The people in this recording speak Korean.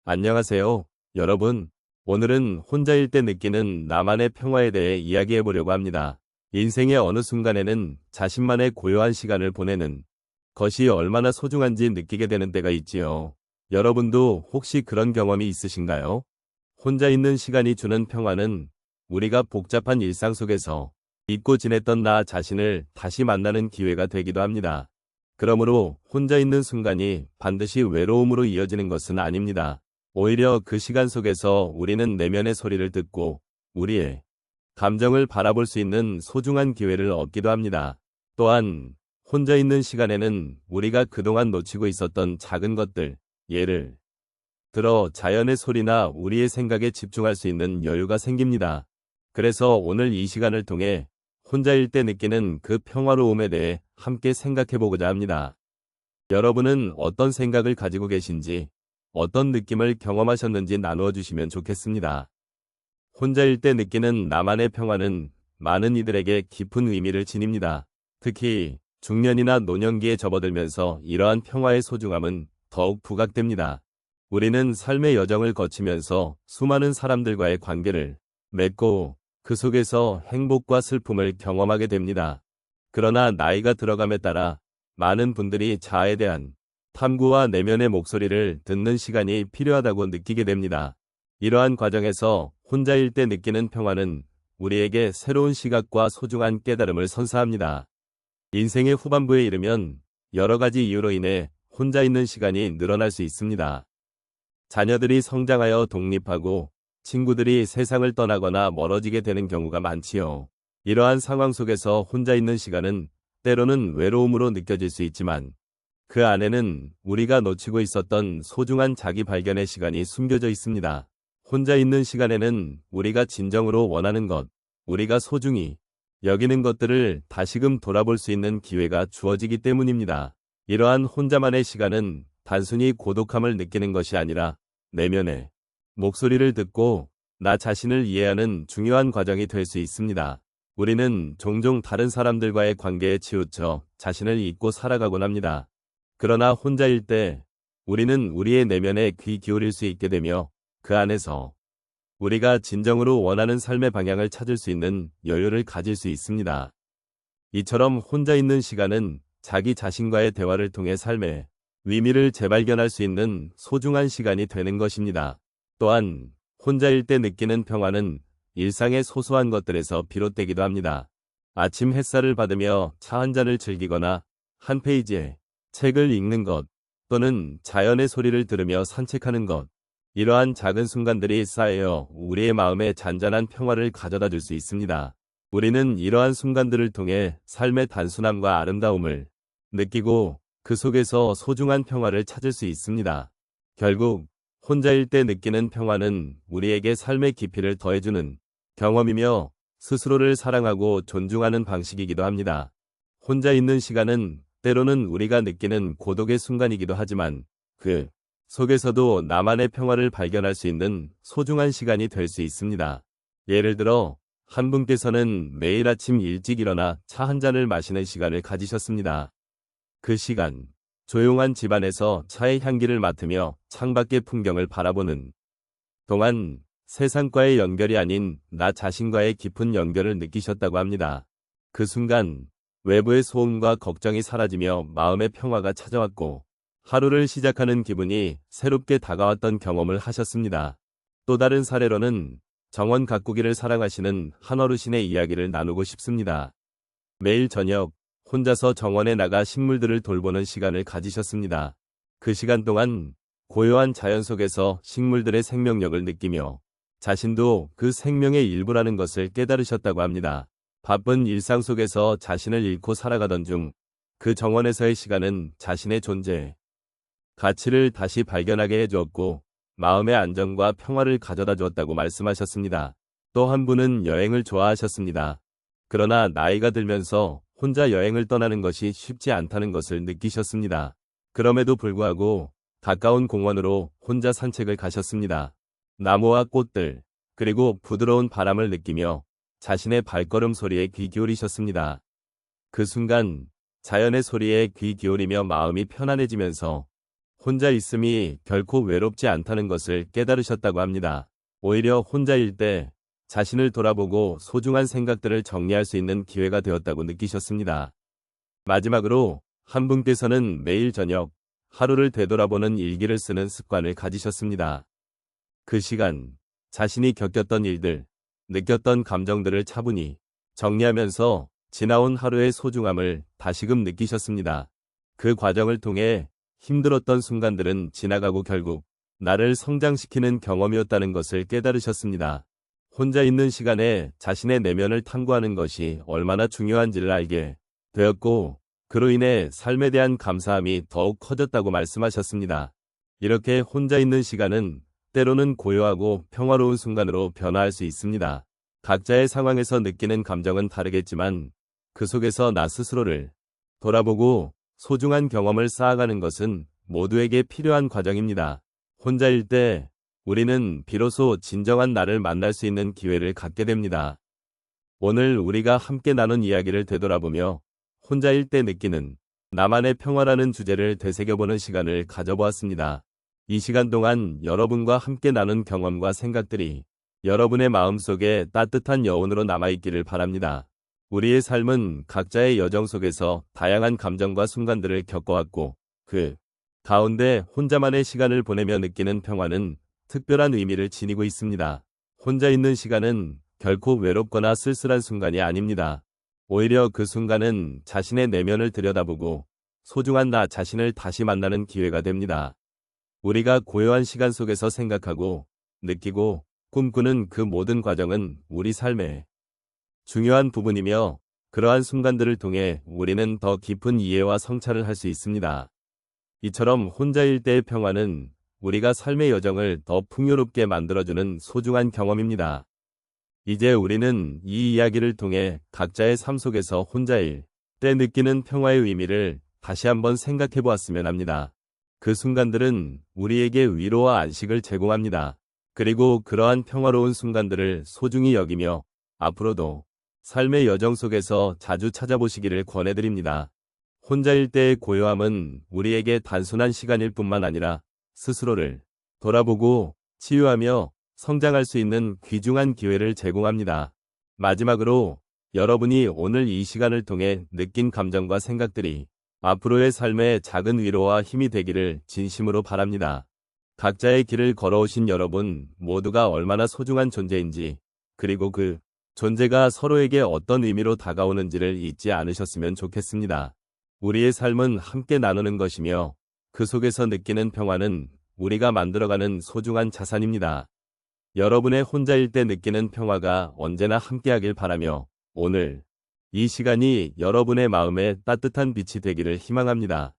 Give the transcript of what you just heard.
안녕하세요, 여러분. 오늘은 혼자일 때 느끼는 나만의 평화에 대해 이야기해 보려고 합니다. 인생의 어느 순간에는 자신만의 고요한 시간을 보내는 것이 얼마나 소중한지 느끼게 되는 때가 있지요. 여러분도 혹시 그런 경험이 있으신가요? 혼자 있는 시간이 주는 평화는 우리가 복잡한 일상 속에서 잊고 지냈던 나 자신을 다시 만나는 기회가 되기도 합니다. 그러므로 혼자 있는 순간이 반드시 외로움으로 이어지는 것은 아닙니다. 오히려 그 시간 속에서 우리는 내면의 소리를 듣고 우리의 감정을 바라볼 수 있는 소중한 기회를 얻기도 합니다. 또한 혼자 있는 시간에는 우리가 그동안 놓치고 있었던 작은 것들, 예를 들어 자연의 소리나 우리의 생각에 집중할 수 있는 여유가 생깁니다. 그래서 오늘 이 시간을 통해 혼자일 때 느끼는 그 평화로움에 대해 함께 생각해 보고자 합니다. 여러분은 어떤 생각을 가지고 계신지, 어떤 느낌을 경험하셨는지 나누어 주시면 좋겠습니다. 혼자일 때 느끼는 나만의 평화는 많은 이들에게 깊은 의미를 지닙니다. 특히 중년이나 노년기에 접어들면서 이러한 평화의 소중함은 더욱 부각됩니다. 우리는 삶의 여정을 거치면서 수많은 사람들과의 관계를 맺고 그 속에서 행복과 슬픔을 경험하게 됩니다. 그러나 나이가 들어감에 따라 많은 분들이 자아에 대한 탐구와 내면의 목소리를 듣는 시간이 필요하다고 느끼게 됩니다. 이러한 과정에서 혼자일 때 느끼는 평화는 우리에게 새로운 시각과 소중한 깨달음을 선사합니다. 인생의 후반부에 이르면 여러 가지 이유로 인해 혼자 있는 시간이 늘어날 수 있습니다. 자녀들이 성장하여 독립하고 친구들이 세상을 떠나거나 멀어지게 되는 경우가 많지요. 이러한 상황 속에서 혼자 있는 시간은 때로는 외로움으로 느껴질 수 있지만 그 안에는 우리가 놓치고 있었던 소중한 자기 발견의 시간이 숨겨져 있습니다. 혼자 있는 시간에는 우리가 진정으로 원하는 것, 우리가 소중히 여기는 것들을 다시금 돌아볼 수 있는 기회가 주어지기 때문입니다. 이러한 혼자만의 시간은 단순히 고독함을 느끼는 것이 아니라 내면의 목소리를 듣고 나 자신을 이해하는 중요한 과정이 될 수 있습니다. 우리는 종종 다른 사람들과의 관계에 치우쳐 자신을 잊고 살아가곤 합니다. 그러나 혼자일 때 우리는 우리의 내면에 귀 기울일 수 있게 되며 그 안에서 우리가 진정으로 원하는 삶의 방향을 찾을 수 있는 여유를 가질 수 있습니다. 이처럼 혼자 있는 시간은 자기 자신과의 대화를 통해 삶의 의미를 재발견할 수 있는 소중한 시간이 되는 것입니다. 또한 혼자일 때 느끼는 평화는 일상의 소소한 것들에서 비롯되기도 합니다. 아침 햇살을 받으며 차 한 잔을 즐기거나 한 페이지의 책을 읽는 것, 또는 자연의 소리를 들으며 산책하는 것. 이러한 작은 순간들이 쌓여 우리의 마음에 잔잔한 평화를 가져다 줄 수 있습니다. 우리는 이러한 순간들을 통해 삶의 단순함과 아름다움을 느끼고 그 속에서 소중한 평화를 찾을 수 있습니다. 결국 혼자일 때 느끼는 평화는 우리에게 삶의 깊이를 더해주는 경험이며 스스로를 사랑하고 존중하는 방식이기도 합니다. 혼자 있는 시간은 때로는 우리가 느끼는 고독의 순간이기도 하지만 그 속에서도 나만의 평화를 발견할 수 있는 소중한 시간이 될 수 있습니다. 예를 들어 한 분께서는 매일 아침 일찍 일어나 차 한 잔을 마시는 시간을 가지셨습니다. 그 시간, 조용한 집안에서 차의 향기를 맡으며 창밖의 풍경을 바라보는 동안 세상과의 연결이 아닌 나 자신과의 깊은 연결을 느끼셨다고 합니다. 그 순간 외부의 소음과 걱정이 사라지며 마음의 평화가 찾아왔고 하루를 시작하는 기분이 새롭게 다가왔던 경험을 하셨습니다. 또 다른 사례로는 정원 가꾸기를 사랑하시는 한 어르신의 이야기를 나누고 싶습니다. 매일 저녁 혼자서 정원에 나가 식물들을 돌보는 시간을 가지셨습니다. 그 시간 동안 고요한 자연 속에서 식물들의 생명력을 느끼며 자신도 그 생명의 일부라는 것을 깨달으셨다고 합니다. 바쁜 일상 속에서 자신을 잃고 살아가던 중 그 정원에서의 시간은 자신의 존재, 가치를 다시 발견하게 해주었고 마음의 안정과 평화를 가져다 주었다고 말씀하셨습니다. 또 한 분은 여행을 좋아하셨습니다. 그러나 나이가 들면서 혼자 여행을 떠나는 것이 쉽지 않다는 것을 느끼셨습니다. 그럼에도 불구하고 가까운 공원으로 혼자 산책을 가셨습니다. 나무와 꽃들, 그리고 부드러운 바람을 느끼며 자신의 발걸음 소리에 귀 기울이셨습니다. 그 순간 자연의 소리에 귀 기울이며 마음이 편안해지면서 혼자 있음이 결코 외롭지 않다는 것을 깨달으셨다고 합니다. 오히려 혼자일 때 자신을 돌아보고 소중한 생각들을 정리할 수 있는 기회가 되었다고 느끼셨습니다. 마지막으로 한 분께서는 매일 저녁 하루를 되돌아보는 일기를 쓰는 습관을 가지셨습니다. 그 시간, 자신이 겪었던 일들, 느꼈던 감정들을 차분히 정리하면서 지나온 하루의 소중함을 다시금 느끼셨습니다. 그 과정을 통해 힘들었던 순간들은 지나가고 결국 나를 성장시키는 경험이었다는 것을 깨달으셨습니다. 혼자 있는 시간에 자신의 내면을 탐구하는 것이 얼마나 중요한지를 알게 되었고, 그로 인해 삶에 대한 감사함이 더욱 커졌다고 말씀하셨습니다. 이렇게 혼자 있는 시간은 때로는 고요하고 평화로운 순간으로 변화할 수 있습니다. 각자의 상황에서 느끼는 감정은 다르겠지만 그 속에서 나 스스로를 돌아보고 소중한 경험을 쌓아가는 것은 모두에게 필요한 과정입니다. 혼자일 때 우리는 비로소 진정한 나를 만날 수 있는 기회를 갖게 됩니다. 오늘 우리가 함께 나눈 이야기를 되돌아보며 혼자일 때 느끼는 나만의 평화라는 주제를 되새겨보는 시간을 가져보았습니다. 이 시간 동안 여러분과 함께 나눈 경험과 생각들이 여러분의 마음속에 따뜻한 여운으로 남아있기를 바랍니다. 우리의 삶은 각자의 여정 속에서 다양한 감정과 순간들을 겪어왔고, 그 가운데 혼자만의 시간을 보내며 느끼는 평화는 특별한 의미를 지니고 있습니다. 혼자 있는 시간은 결코 외롭거나 쓸쓸한 순간이 아닙니다. 오히려 그 순간은 자신의 내면을 들여다보고 소중한 나 자신을 다시 만나는 기회가 됩니다. 우리가 고요한 시간 속에서 생각하고 느끼고 꿈꾸는 그 모든 과정은 우리 삶의 중요한 부분이며, 그러한 순간들을 통해 우리는 더 깊은 이해와 성찰을 할 수 있습니다. 이처럼 혼자일 때의 평화는 우리가 삶의 여정을 더 풍요롭게 만들어주는 소중한 경험입니다. 이제 우리는 이 이야기를 통해 각자의 삶 속에서 혼자일 때 느끼는 평화의 의미를 다시 한번 생각해 보았으면 합니다. 그 순간들은 우리에게 위로와 안식을 제공합니다. 그리고 그러한 평화로운 순간들을 소중히 여기며 앞으로도 삶의 여정 속에서 자주 찾아보시기를 권해드립니다. 혼자일 때의 고요함은 우리에게 단순한 시간일 뿐만 아니라 스스로를 돌아보고 치유하며 성장할 수 있는 귀중한 기회를 제공합니다. 마지막으로 여러분이 오늘 이 시간을 통해 느낀 감정과 생각들이 앞으로의 삶에 작은 위로와 힘이 되기를 진심으로 바랍니다. 각자의 길을 걸어오신 여러분 모두가 얼마나 소중한 존재인지, 그리고 그 존재가 서로에게 어떤 의미로 다가오는지를 잊지 않으셨으면 좋겠습니다. 우리의 삶은 함께 나누는 것이며 그 속에서 느끼는 평화는 우리가 만들어가는 소중한 자산입니다. 여러분의 혼자일 때 느끼는 평화가 언제나 함께하길 바라며 오늘 이 시간이 여러분의 마음에 따뜻한 빛이 되기를 희망합니다.